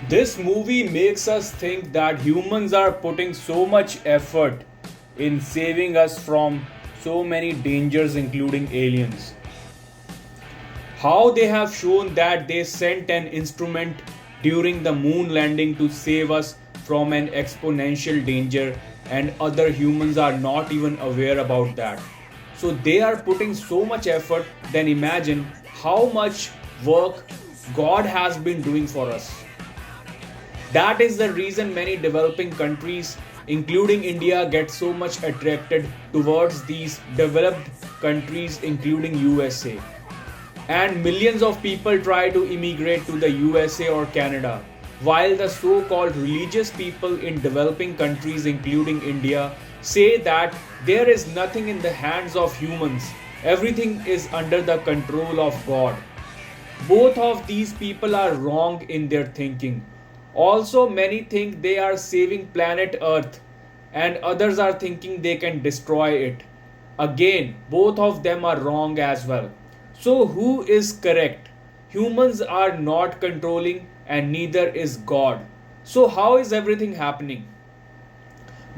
This movie makes us think that humans are putting so much effort in saving us from so many dangers, including aliens. How they have shown that they sent an instrument during the moon landing to save us from an exponential danger, and other humans are not even aware about that. So they are putting so much effort, then imagine how much work God has been doing for us. That is the reason many developing countries, including India, get so much attracted towards these developed countries, including USA. And millions of people try to immigrate to the USA or Canada, while the so called religious people in developing countries, including India, say that there is nothing in the hands of humans, everything is under the control of God. Both of these people are wrong in their thinking. Also, many think they are saving planet Earth, and others are thinking they can destroy it. Again, both of them are wrong as well. So, who is correct? Humans are not controlling, and neither is God. So, how is everything happening?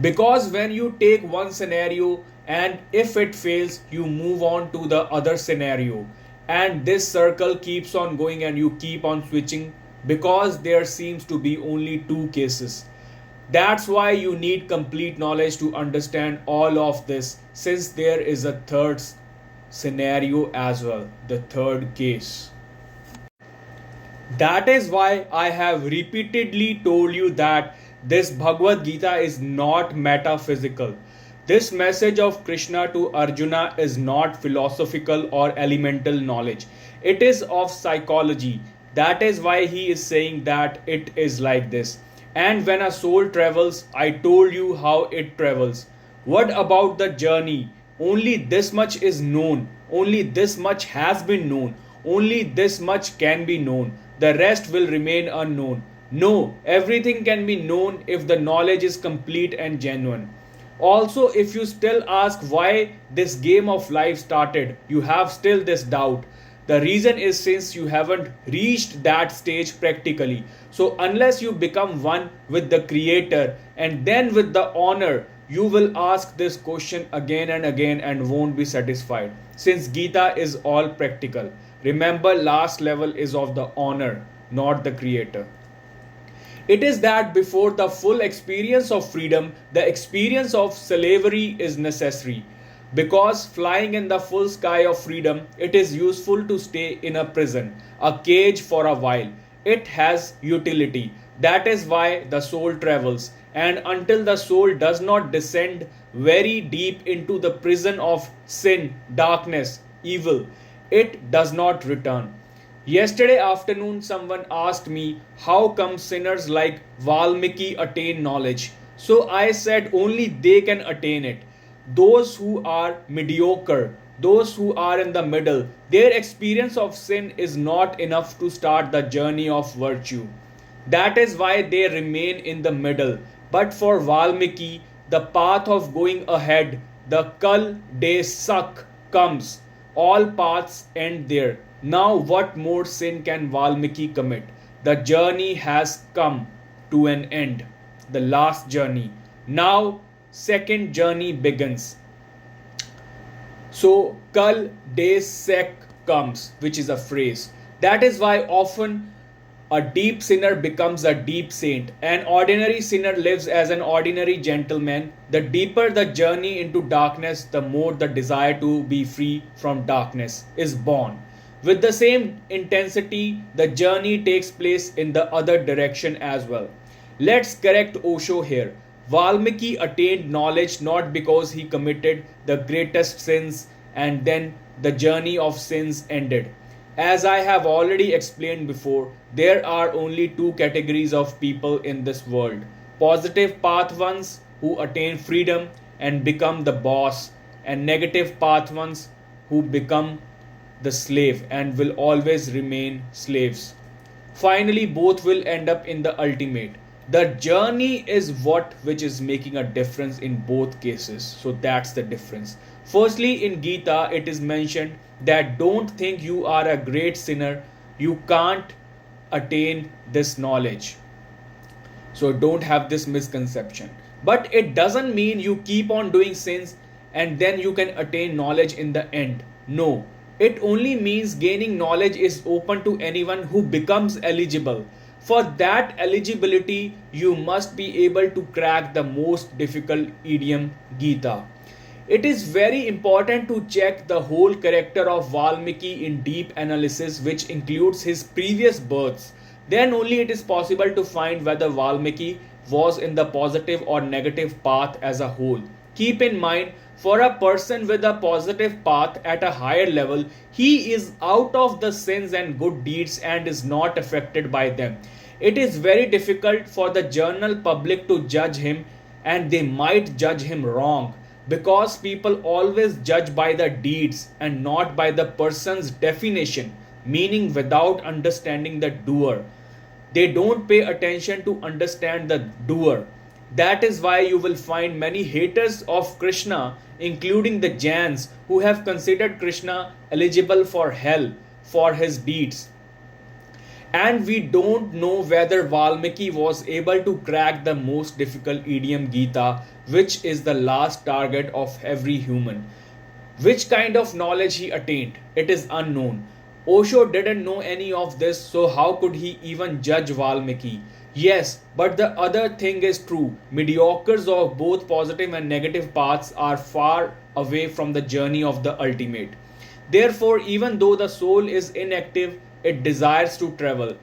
Because when you take one scenario and if it fails, you move on to the other scenario, and this circle keeps on going and you keep on switching because there seems to be only two cases. That's why you need complete knowledge to understand all of this, since there is a third scenario as well, the third case. That is why I have repeatedly told you that this Bhagavad Gita is not metaphysical. This message of Krishna to Arjuna is not philosophical or elemental knowledge. It is of psychology. That is why he is saying that it is like this. And when a soul travels, I told you how it travels. What about the journey? Only this much is known. Only this much has been known. Only this much can be known. The rest will remain unknown. No, everything can be known if the knowledge is complete and genuine. Also, if you still ask why this game of life started, you have still this doubt. The reason is since you haven't reached that stage practically. So, unless you become one with the Creator and then with the honor, you will ask this question again and again and won't be satisfied. Since Gita is all practical. Remember, last level is of the honor, not the Creator. It is that before the full experience of freedom, the experience of slavery is necessary. Because flying in the full sky of freedom, it is useful to stay in a prison, a cage for a while. It has utility. That is why the soul travels. And until the soul does not descend very deep into the prison of sin, darkness, evil, it does not return. Yesterday afternoon, someone asked me how come sinners like Valmiki attain knowledge. So I said only they can attain it. Those who are mediocre, those who are in the middle, their experience of sin is not enough to start the journey of virtue. That is why they remain in the middle. But for Valmiki, the path of going ahead, the Kal De Sak comes. All paths end there. Now, what more sin can Valmiki commit? The journey has come to an end. The last journey. Now, second journey begins. So, Kal De Sek comes, which is a phrase. That is why often a deep sinner becomes a deep saint. An ordinary sinner lives as an ordinary gentleman. The deeper the journey into darkness, the more the desire to be free from darkness is born. With the same intensity, the journey takes place in the other direction as well. Let's correct Osho here. Valmiki attained knowledge not because he committed the greatest sins and then the journey of sins ended. As I have already explained before, there are only two categories of people in this world: positive path ones who attain freedom and become the boss, and negative path ones who become the slave and will always remain slaves. Finally, both will end up in the ultimate. The journey is what which is making a difference in both cases. So that's the difference. Firstly, in Gita, it is mentioned that don't think you are a great sinner, you can't attain this knowledge. So don't have this misconception. But it doesn't mean you keep on doing sins and then you can attain knowledge in the end. No. It only means gaining knowledge is open to anyone who becomes eligible. For that eligibility, you must be able to crack the most difficult idiom, Gita. It is very important to check the whole character of Valmiki in deep analysis, which includes his previous births. Then only it is possible to find whether Valmiki was in the positive or negative path as a whole. Keep in mind, for a person with a positive path at a higher level, he is out of the sins and good deeds and is not affected by them. It is very difficult for the general public to judge him, and they might judge him wrong, because people always judge by the deeds and not by the person's definition, meaning without understanding the doer. They don't pay attention to understand the doer. That is why you will find many haters of Krishna, including the Jains, who have considered Krishna eligible for hell for his deeds. And we don't know whether Valmiki was able to crack the most difficult idiom, Gita, which is the last target of every human. Which kind of knowledge he attained, it is unknown. Osho didn't know any of this, so how could he even judge Valmiki? Yes, but the other thing is true. Mediocres of both positive and negative paths are far away from the journey of the ultimate. Therefore, even though the soul is inactive, it desires to travel.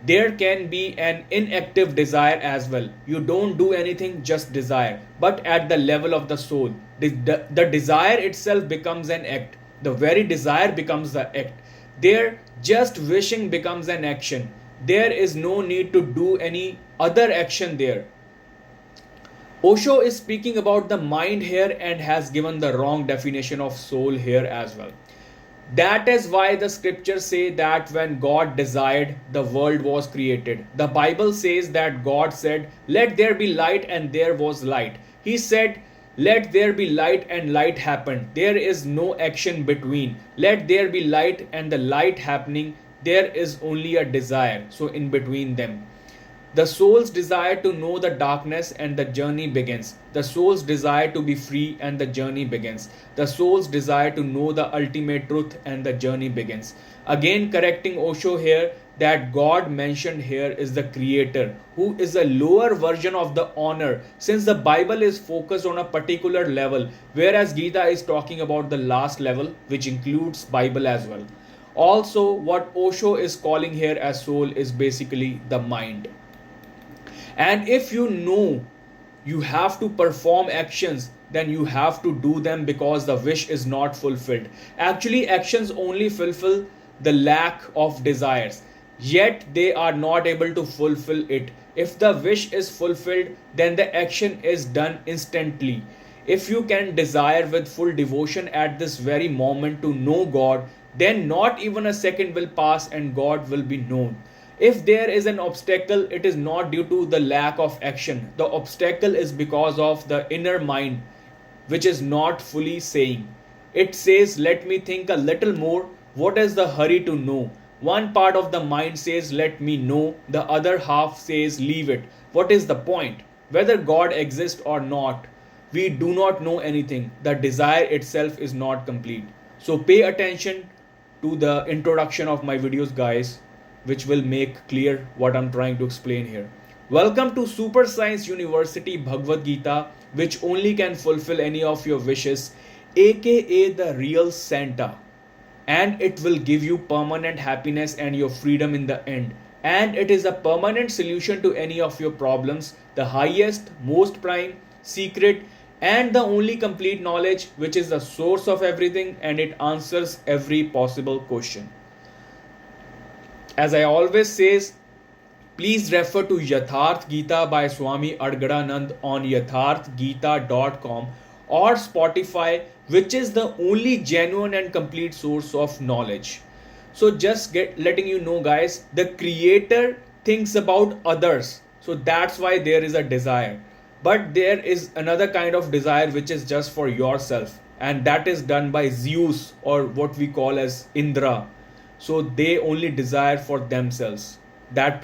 There can be an inactive desire as well. You don't do anything, just desire. But at the level of the soul, the desire itself becomes an act. The very desire becomes the act. There, just wishing becomes an action. There is no need to do any other action there. Osho is speaking about the mind here and has given the wrong definition of soul here as well. That is why the scriptures say that when God desired, the world was created. The Bible says that God said, "Let there be light," and there was light. He said, "Let there be light," and light happened. There is no action between. Let there be light and the light happening. There is only a desire. So in between them, the soul's desire to know the darkness and the journey begins. The soul's desire to be free and the journey begins. The soul's desire to know the ultimate truth and the journey begins. Again, correcting Osho here, that God mentioned here is the creator, who is a lower version of the honor, since the Bible is focused on a particular level, whereas Gita is talking about the last level, which includes Bible as well. Also, what Osho is calling here as soul is basically the mind. And if you know you have to perform actions, then you have to do them because the wish is not fulfilled. Actually, actions only fulfill the lack of desires, yet they are not able to fulfill it. If the wish is fulfilled, then the action is done instantly. If you can desire with full devotion at this very moment to know God, then not even a second will pass and God will be known. If there is an obstacle, it is not due to the lack of action. The obstacle is because of the inner mind, which is not fully saying. It says, "Let me think a little more. What is the hurry to know?" One part of the mind says, "Let me know." The other half says, "Leave it. What is the point? Whether God exists or not, we do not know anything. The desire itself is not complete." So pay attention to the introduction of my videos, guys, which will make clear what I'm trying to explain here. Welcome to Super Science University Bhagavad-Gita, which only can fulfill any of your wishes, aka the real Santa. And it will give you permanent happiness and your freedom in the end. And it is a permanent solution to any of your problems, the highest, most prime, secret, and the only complete knowledge, which is the source of everything, and it answers every possible question. As I always says, please refer to Yatharth Gita by Swami Adgadanand on yatharthgita.com or Spotify, which is the only genuine and complete source of knowledge. So just letting you know, guys, the creator thinks about others. So that's why there is a desire. But there is another kind of desire which is just for yourself, and that is done by Zeus, or what we call as Indra. So they only desire for themselves. That